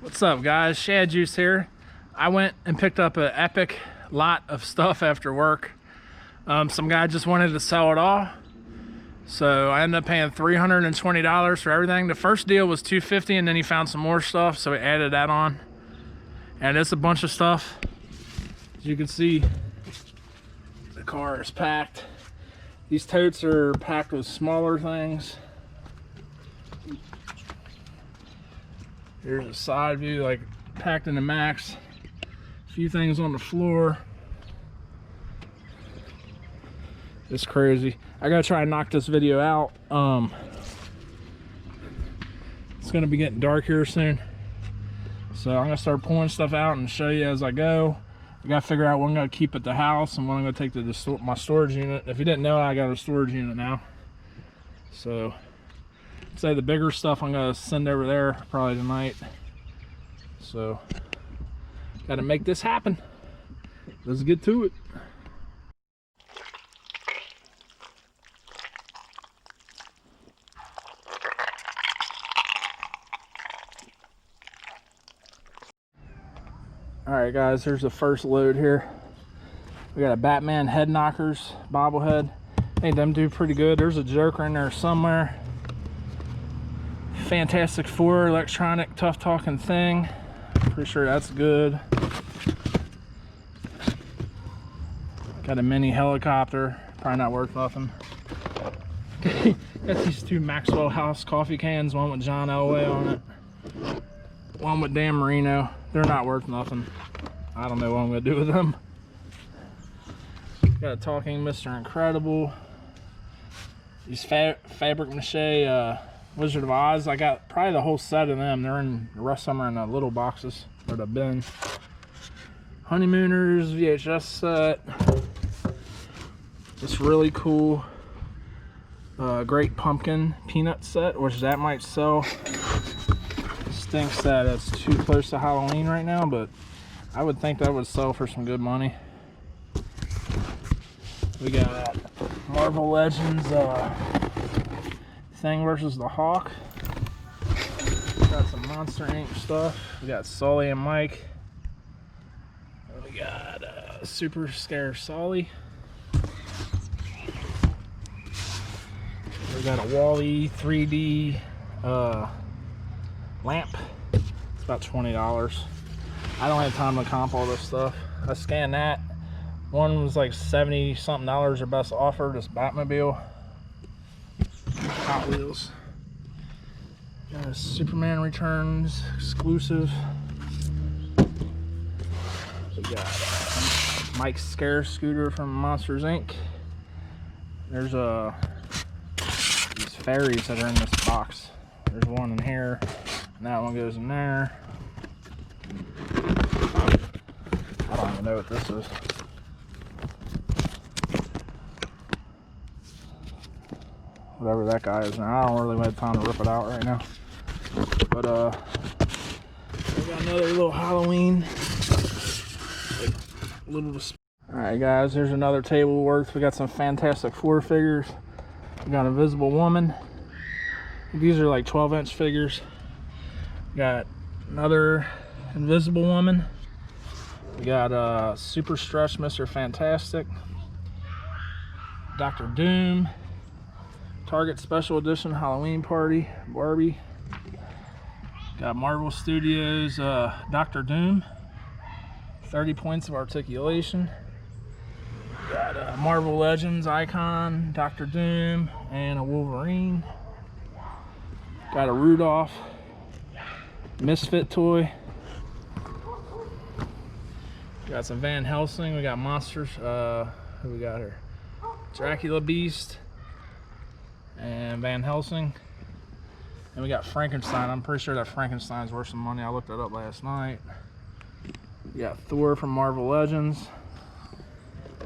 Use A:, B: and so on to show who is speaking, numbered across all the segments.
A: What's up, guys? Shad Juice here. I went and picked up an epic lot of stuff after work. Some guy just wanted to sell it all, so I ended up paying $320 for everything. The first deal was $250, and then he found some more stuff, so he added that on. And it's a bunch of stuff. As you can see, the car is packed. These totes are packed with smaller things. Here's a side view, like packed in the max. A few things on the floor. It's crazy. I gotta try and knock this video out. It's gonna be getting dark here soon, so I'm gonna start pulling stuff out and show you as I go. I gotta figure out what I'm gonna keep at the house and what I'm gonna take to my storage unit. If you didn't know, I got a storage unit now. So I'd say the bigger stuff I'm gonna send over there probably tonight. So gotta make this happen. Let's get to it. Alright guys, here's the first load here. We got a Batman Head Knockers bobblehead. I think them do pretty good. There's a Joker in there somewhere. Fantastic Four electronic tough talking thing. Pretty sure that's good. Got a mini helicopter. Probably not worth nothing. Got these two Maxwell House coffee cans. One with John Elway on it. One with Dan Marino. They're not worth nothing. I don't know what I'm gonna do with them. Got a talking Mr. Incredible. These fabric mache Wizard of Oz. I got probably the whole set of them. They're in the rest of them are in the little boxes or the bin. Honeymooners VHS set. This really cool Great Pumpkin peanut set, which that might sell. Thinks that it's too close to Halloween right now, but I would think that would sell for some good money. We got Marvel Legends Thing versus the Hawk. Got some Monster Inc. stuff. We got Sully and Mike. We got Super Scare Sully. We got a Wall-E 3D lamp. It's about $20. I don't have time to comp all this stuff. I scanned that. One was like 70 something dollars or best offer. This Batmobile. Hot Wheels. Got a Superman Returns exclusive. We got Mike's Scare Scooter from Monsters Inc. There's these fairies that are in this box. There's one in here. And that one goes in there. I don't even know what this is. Whatever that guy is now. I don't really have time to rip it out right now. But we got another little Halloween. Alright guys, here's another table worth. We got some Fantastic Four figures. We got Invisible Woman. These are like 12-inch figures. Got another Invisible Woman. We got Super Stretch Mr. Fantastic. Dr. Doom. Target Special Edition Halloween Party Barbie. Got Marvel Studios Dr. Doom. 30 points of articulation. Got Marvel Legends icon, Dr. Doom, and a Wolverine. Got a Rudolph Misfit toy. Got some Van Helsing. We got monsters. Who we got here? Dracula Beast and Van Helsing. And we got Frankenstein. I'm pretty sure that Frankenstein's worth some money. I looked that up last night. We got Thor from Marvel Legends.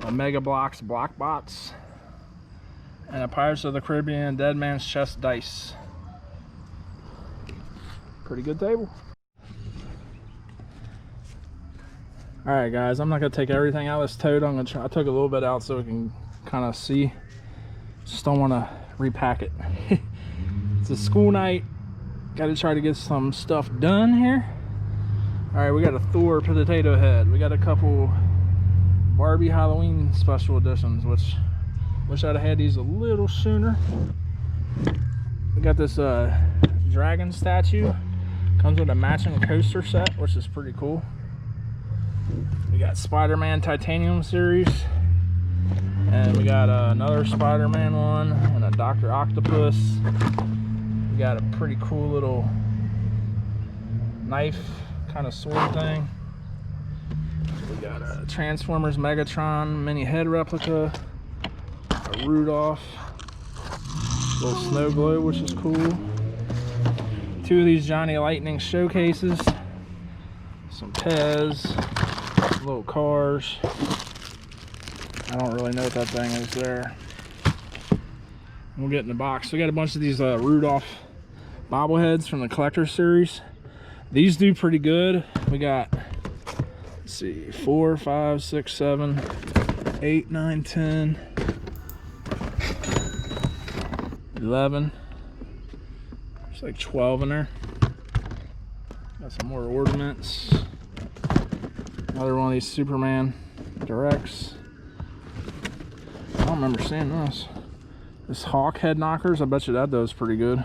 A: Omega Blocks Block Bots. And a Pirates of the Caribbean Dead Man's Chest dice. Pretty good table. Alright guys, I'm not going to take everything out of this tote. I'm going to try. I took a little bit out so we can kind of see. Just don't want to repack it. It's a school night. Got to try to get some stuff done here. All right, we got a Thor potato head. We got a couple Barbie Halloween special editions, which wish I'd have had these a little sooner. We got this dragon statue. Comes with a matching coaster set, which is pretty cool. We got Spider-Man Titanium series. And we got another Spider-Man one and a Dr. Octopus. We got a pretty cool little knife kind of sword thing. We got a Transformers Megatron mini head replica, a Rudolph, a little snow globe, which is cool. Two of these Johnny Lightning showcases, some Pez, little cars. I don't really know what that thing is there. We'll get in the box. We got a bunch of these Rudolph bobbleheads from the collector series. These do pretty good. We got, let's see, 4, 5, 6, 7, 8, 9, 10, 11. There's like 12 in there. Got some more ornaments. Another one of these Superman Directs. I don't remember seeing this. This Hawk head knockers, I bet you that does pretty good.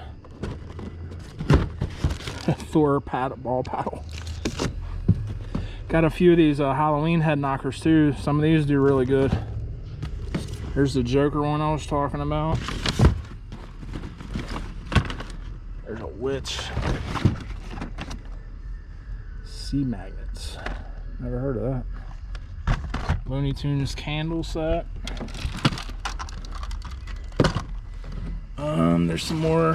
A: Thor ball paddle. Got a few of these Halloween head knockers too. Some of these do really good. Here's the Joker one I was talking about. There's a witch. Sea magnets. Never heard of that. Looney Tunes candle set. There's some more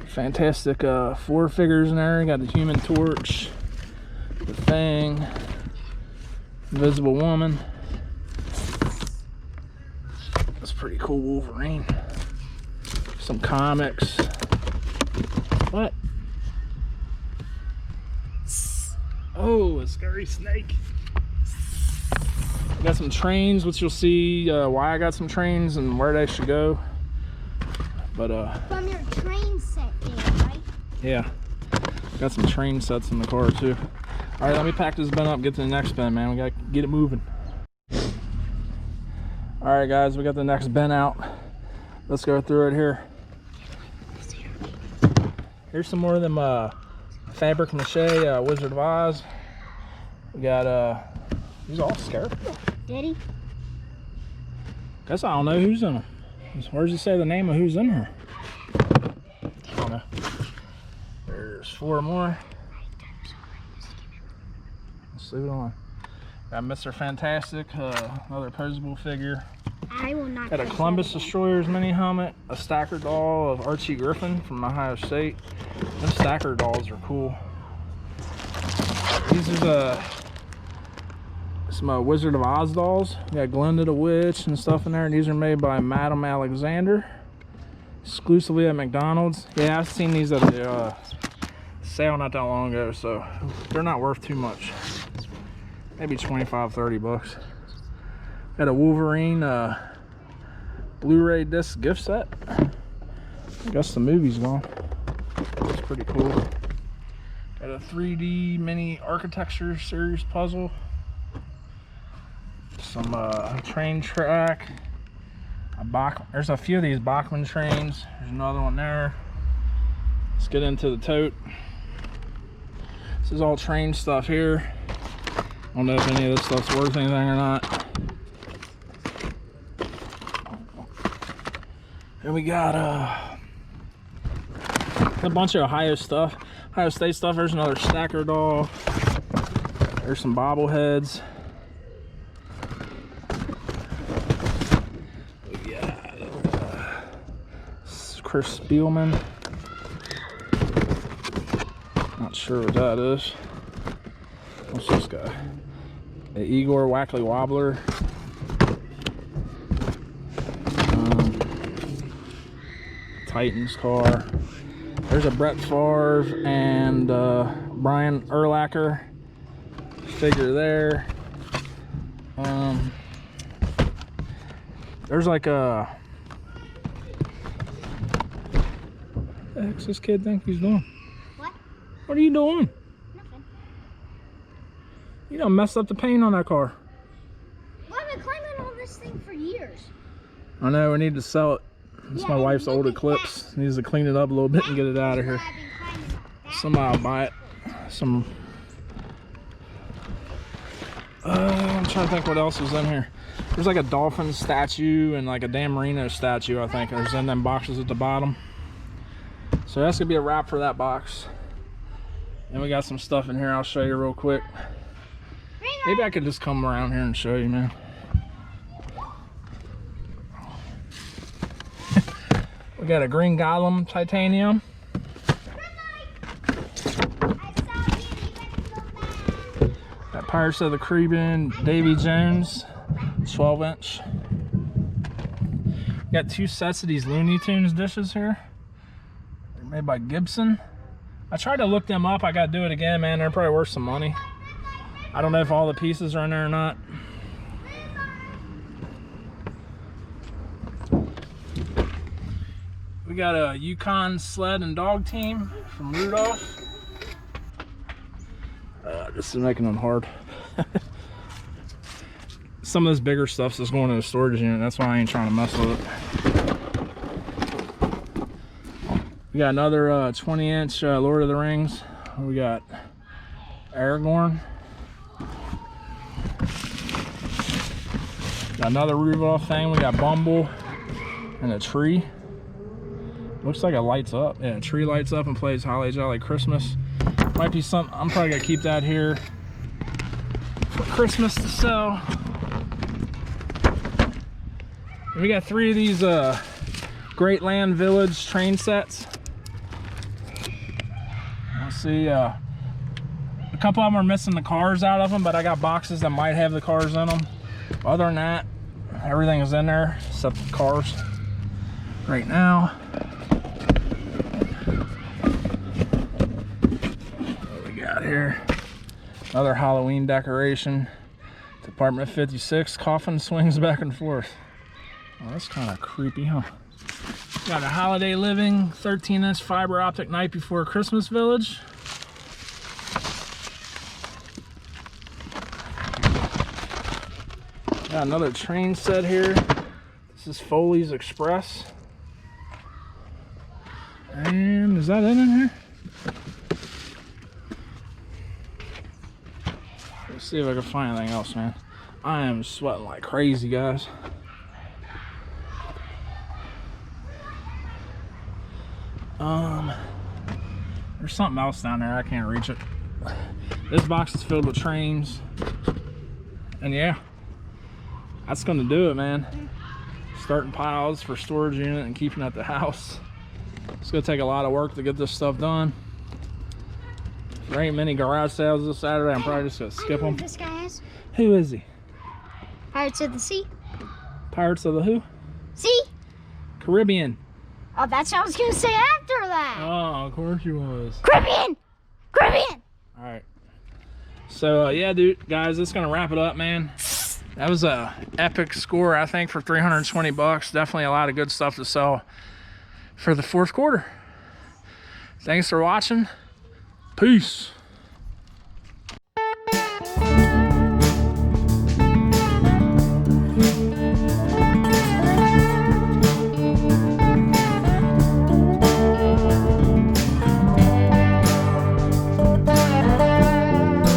A: fantastic four figures in there. You got the Human Torch, the Thing, Invisible Woman. That's pretty cool. Wolverine. Some comics. What? Oh, a scary snake. I got some trains, which you'll see why I got some trains and where they should go. But
B: from your train set there, right?
A: Yeah, got some train sets in the car too. All right, let me pack this bin up, get to the next bin, man. We gotta get it moving. All right, guys, we got the next bin out. Let's go through it here. Here's some more of them fabric mache Wizard of Oz. We got these are all Scarecrow.
B: Daddy?
A: Guess I don't know who's in them. Where does it say the name of who's in here? I don't know. There's 4 more. Let's leave it on. Got Mr. Fantastic, another posable figure.
B: I will not.
A: Got a Columbus Destroyers mini helmet, a Stacker doll of Archie Griffin from Ohio State. Them Stacker dolls are cool. These are some Wizard of Oz dolls. We got Glinda the Witch and stuff in there. These are made by Madame Alexander, exclusively at McDonald's. Yeah, I've seen these at the sale not that long ago, so they're not worth too much. Maybe 25, 30 bucks. Got a Wolverine Blu-ray disc gift set. I guess the movie's gone. It's pretty cool. Got a 3D mini architecture series puzzle. Some train track. There's a few of these Bachmann trains. There's another one there. Let's get into the tote. This is all train stuff here. I don't know if any of this stuff's worth anything or not. And we got a bunch of Ohio stuff. Ohio State stuff. There's another Stacker doll. There's some bobbleheads. We got Chris Spielman. Not sure what that is. What's this guy? The Igor Wackley Wobbler. Titans car. There's a Brett Favre and Brian Urlacher figure there. There's like a... What the heck's this kid think he's doing?
B: What?
A: What are you doing? You done messed up the paint on that car.
B: Well, I've been climbing on this thing for years.
A: I know, we need to sell it. It's
B: Yeah,
A: my wife's
B: look
A: old
B: at
A: Eclipse. Needs to clean it up a little bit and get it out of here.
B: That's why I've been climbing on that.
A: Somebody will buy it. I'm trying to think what else is in here. There's like a dolphin statue and like a Dan Marino statue, I think. There's in them boxes at the bottom. So that's gonna be a wrap for that box. And we got some stuff in here I'll show you real quick. Maybe I could just come around here and show you, man. We got a Green Gollum titanium. Got Pirates of the Caribbean Davy Jones 12-inch. Got two sets of these Looney Tunes dishes here. They're made by Gibson. I tried to look them up. I gotta do it again, man. They're probably worth some money. I don't know if all the pieces are in there or not. We got a Yukon sled and dog team from Rudolph. This is making them hard. Some of this bigger stuff's just going to the storage unit. That's why I ain't trying to mess with it. We got another 20-inch Lord of the Rings. We got Aragorn. Got another Rudolph thing. We got Bumble and a tree. Looks like it lights up. Yeah, a tree lights up and plays Holly Jolly Christmas. Might be something. I'm probably gonna keep that here for Christmas to sell. And we got 3 of these Great Land Village train sets. Let's see. A couple of them are missing the cars out of them, but I got boxes that might have the cars in them. Other than that, everything is in there except the cars right now. What we got here? Another Halloween decoration. Department 56 coffin swings back and forth. Oh, that's kind of creepy, huh? Got a Holiday Living 13-inch fiber optic Night Before Christmas Village. Got another train set here. This is Foley's Express. And is that it in here? Let's see if I can find anything else, man. I am sweating like crazy, guys. There's something else down there. I can't reach it. This box is filled with trains. And yeah, that's gonna do it, man. Starting piles for storage unit and keeping at the house. It's gonna take a lot of work to get this stuff done. If there ain't many garage sales this Saturday, I'm probably just gonna skip them.
B: This guy is
A: Who is he?
B: Pirates of the Sea.
A: Pirates of the who?
B: Sea.
A: Caribbean.
B: Oh, that's what I was gonna say after that.
A: Oh, of course you was.
B: Caribbean. Caribbean.
A: All right. So yeah, dude, guys, that's gonna wrap it up, man. That was a epic score, I think, for 320 bucks. Definitely a lot of good stuff to sell for the fourth quarter. Thanks for watching. Peace.